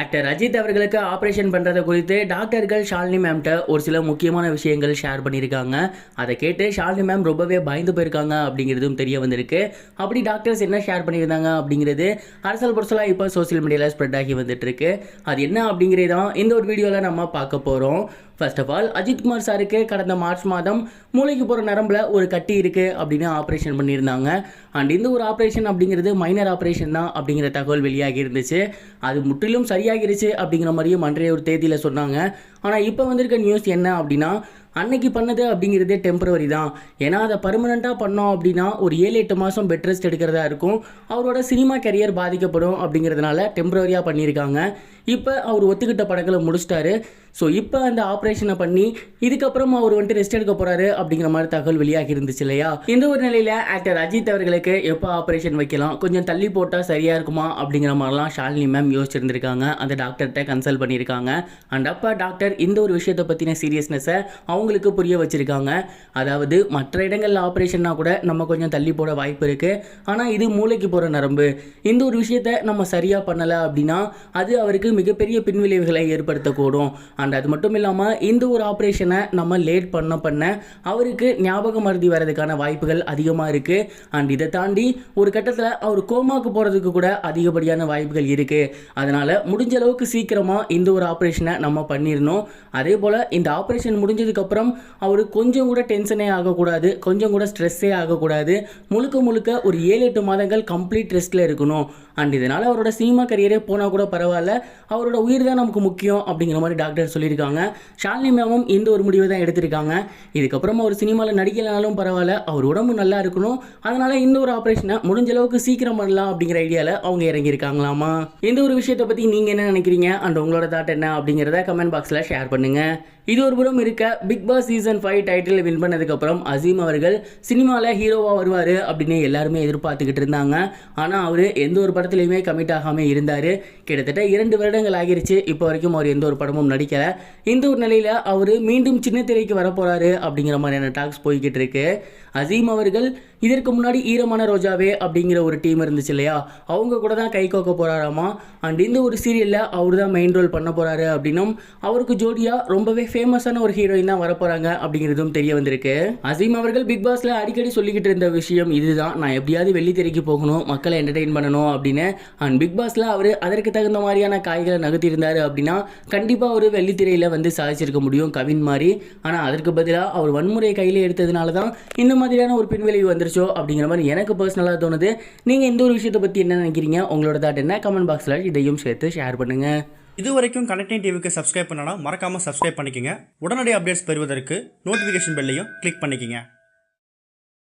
Actor Ajith அவர்களுக்கு operation பண்ணுறது குறித்து டாக்டர்கள் ஷாலினி மேம்கிட்ட ஒரு சில முக்கியமான விஷயங்கள் ஷேர் பண்ணியிருக்காங்க. அதை கேட்டு ஷாலினி மேம் ரொம்பவே பயந்து போயிருக்காங்க அப்படிங்கிறதும் தெரிய வந்திருக்கு. அப்படி டாக்டர்ஸ் என்ன ஷேர் பண்ணியிருந்தாங்க அப்படிங்கிறது அரசல் புரசலாக இப்போ சோசியல் மீடியாவில் ஸ்ப்ரெட் ஆகி வந்துட்டு இருக்கு. அது என்ன அப்படிங்கிறதான் இந்த ஒரு வீடியோவில் நம்ம பார்க்க போகிறோம். ஃபர்ஸ்ட் ஆஃப் ஆல் அஜித்குமார் சாருக்கு கடந்த மார்ச் மாதம் மூளைக்கு போகிற நரம்பில் ஒரு கட்டி இருக்குது அப்படின்னு ஆப்ரேஷன் பண்ணியிருந்தாங்க. அண்ட் இந்த ஒரு ஆப்ரேஷன் அப்படிங்கிறது மைனர் ஆப்ரேஷன் தான் அப்படிங்கிற தகவல் வெளியாகி இருந்துச்சு. அது முற்றிலும் சரியாகிருச்சு அப்படிங்கிற மாதிரியும் அன்றைய ஒரு தேதியில் சொன்னாங்க. ஆனால் இப்போ வந்திருக்க நியூஸ் என்ன அப்படின்னா, அன்னைக்கு பண்ணது அப்படிங்கிறதே டெம்பரவரி தான். ஏன்னா அதை பர்மனெண்ட்டாக பண்ணோம் அப்படின்னா ஒரு 7-8 மாதம் பெட் ரெஸ்ட் எடுக்கிறதா இருக்கும். அவரோட சினிமா கரியர் பாதிக்கப்படும் அப்படிங்கிறதுனால டெம்பரவரியாக பண்ணியிருக்காங்க. இப்போ அவர் ஒத்துக்கிட்ட படங்களை முடிச்சிட்டாரு. ஸோ இப்போ அந்த ஆப்ரேஷனை பண்ணி இதுக்கப்புறம் அவர் வந்துட்டு ரெஸ்ட் எடுக்க போகிறாரு அப்படிங்கிற மாதிரி தகவல் வெளியாகி இருந்துச்சு இல்லையா. இந்த ஒரு நிலையில் ஆக்டர் அஜித் அவர்களுக்கு எப்போ ஆப்ரேஷன் வைக்கலாம், கொஞ்சம் தள்ளி போட்டால் சரியாக இருக்குமா அப்படிங்கிற மாதிரிலாம் ஷாலினி மேம் யோசிச்சிருந்திருக்காங்க. அந்த டாக்டர்கிட்ட கன்சல்ட் பண்ணியிருக்காங்க. அண்ட் அப்போ டாக்டர் இந்த ஒரு விஷயத்தை பற்றின சீரியஸ்னஸை அவங்களுக்கு புரிய வச்சுருக்காங்க. அதாவது மற்ற இடங்களில் ஆப்ரேஷன்னா கூட நம்ம கொஞ்சம் தள்ளி போட வாய்ப்பு இருக்குது. ஆனால் இது மூளைக்கு போகிற நரம்பு. இந்த ஒரு விஷயத்தை நம்ம சரியாக பண்ணலை அப்படின்னா அது அவருக்கு மிகப்பெரிய பின்விளைவுகளை ஏற்படுத்தக்கூடும். அண்ட் அது மட்டும் இல்லாமல் இந்த ஒரு ஆப்ரேஷனை நம்ம லேட் பண்ண அவருக்கு ஞாபக மருதி வரதுக்கான வாய்ப்புகள் அதிகமாக இருக்குது. அண்ட் இதை தாண்டி ஒரு கட்டத்தில் அவர் கோமாக்கு போகிறதுக்கு கூட அதிகப்படியான வாய்ப்புகள் இருக்குது. அதனால் முடிஞ்ச அளவுக்கு சீக்கிரமாக இந்த ஒரு ஆப்ரேஷனை நம்ம பண்ணிடணும். அதே போல் இந்த ஆப்ரேஷன் முடிஞ்சதுக்கப்புறம் அவர் கொஞ்சம் கூட டென்ஷனே ஆகக்கூடாது, கொஞ்சம் கூட ஸ்ட்ரெஸ்ஸே ஆகக்கூடாது. முழுக்க ஒரு 7-8 மாதங்கள் கம்ப்ளீட் ரெஸ்ட்டில் இருக்கணும். அண்ட் இதனால் அவரோட சினிமா கரியரே போனால் கூட பரவாயில்ல, அவரோட உயிர் தான் நமக்கு முக்கியம் அப்படிங்கிற மாதிரி டாக்டர் சொல்லியிருக்காங்க. ஷாலினி மேமும் இந்த ஒரு முடிவை தான் எடுத்திருக்காங்க. இதுக்கப்புறம் அவர் சினிமாவில் நடிக்கலனாலும் பரவாயில்ல, அவர் உடம்பு நல்லா இருக்கணும். அதனால் இந்த ஒரு ஆப்ரேஷனை முடிஞ்ச அளவுக்கு சீக்கிரம் பண்ணலாம் அப்படிங்கிற ஐடியாவில் அவங்க இறங்கியிருக்காங்களாமா. இந்த ஒரு விஷயத்தை பற்றி நீங்கள் என்ன நினைக்கிறீங்க அண்ட் உங்களோட தாட் என்ன அப்படிங்கிறத கமெண்ட் பாக்ஸில் ஷேர் பண்ணுங்கள். இது ஒரு புறம் இருக்க, Bigg Boss season 5 title win பண்ணதுக்கப்புறம் அசீம் அவர்கள் சினிமாவில் ஹீரோவாக வருவார் அப்படின்னு எல்லாருமே எதிர்பார்த்துக்கிட்டு இருந்தாங்க. ஆனால் அவர் எந்த ஒரு படத்துலையுமே கமிட் ஆகாமல் இருந்தார். கிட்டத்தட்ட 2 வருடங்கள் ஆகிருச்சு. இப்போ வரைக்கும் அவர் எந்த ஒரு படமும் நடிக்கலை. இந்த ஒரு நிலையில் அவர் மீண்டும் சின்ன திரைக்கு வரப்போகிறாரு அப்படிங்கிற மாதிரியான டாக்ஸ் போய்கிட்டு இருக்கு. அசீம் அவர்கள் இதற்கு முன்னாடி ஈரமான ரோஜாவே அப்படிங்கிற ஒரு டீம் இருந்துச்சு இல்லையா, அவங்க கூட தான் கை கோக்க போகிறாராமா. அண்ட் இந்த ஒரு சீரியலில் அவர் தான் மெயின் ரோல் பண்ண போகிறாரு அப்படின்னும் அவருக்கு ஜோடியாக ரொம்பவே ஃபேமஸான ஒரு ஹீரோயின் தான் வரப்போகிறாங்க அப்படிங்கிறதும் தெரிய வந்திருக்கு. அசீம் அவர்கள் பிக் பாஸில் அடிக்கடி சொல்லிக்கிட்டு இருந்த விஷயம் இதுதான், நான் எப்படியாவது வெள்ளித்திரைக்கு போகணும், மக்களை என்டர்டெயின் பண்ணணும் அப்படின்னு. அண்ட் பிக் பாஸில் அவர் அதற்கு தகுந்த மாதிரியான காய்களை நகர்த்தியிருந்தார் அப்படின்னா கண்டிப்பாக அவர் வெள்ளித்திரையில் வந்து சாதிச்சிருக்க முடியும் கவின் மாதிரி. ஆனால் அதற்கு பதிலாக அவர் வன்முறை கையில் எடுத்ததுனால தான் இந்த மாதிரியான ஒரு பின்விளைவு வந்துருச்சோ அப்படிங்கிற மாதிரி எனக்கு பர்சனலாக தோணுது. நீங்கள் இந்த ஒரு விஷயத்தை பற்றி என்ன நினைக்கிறீங்க, உங்களோட தாட் என்ன, கமெண்ட் பாக்ஸில் இதையும் சேர்த்து ஷேர் பண்ணுங்கள். இது வரைக்கும் கனெக்டிங் டிவிக்கு சப்ஸ்கிரைப் பண்ணனா மறக்காமல் சப்ஸ்கிரைப் பண்ணிக்கங்க. உடனடி அப்டேட்ஸ் பெறுவதற்கு நோட்டிஃபிகேஷன் பெல்லையும் கிளிக் பண்ணிக்கங்க.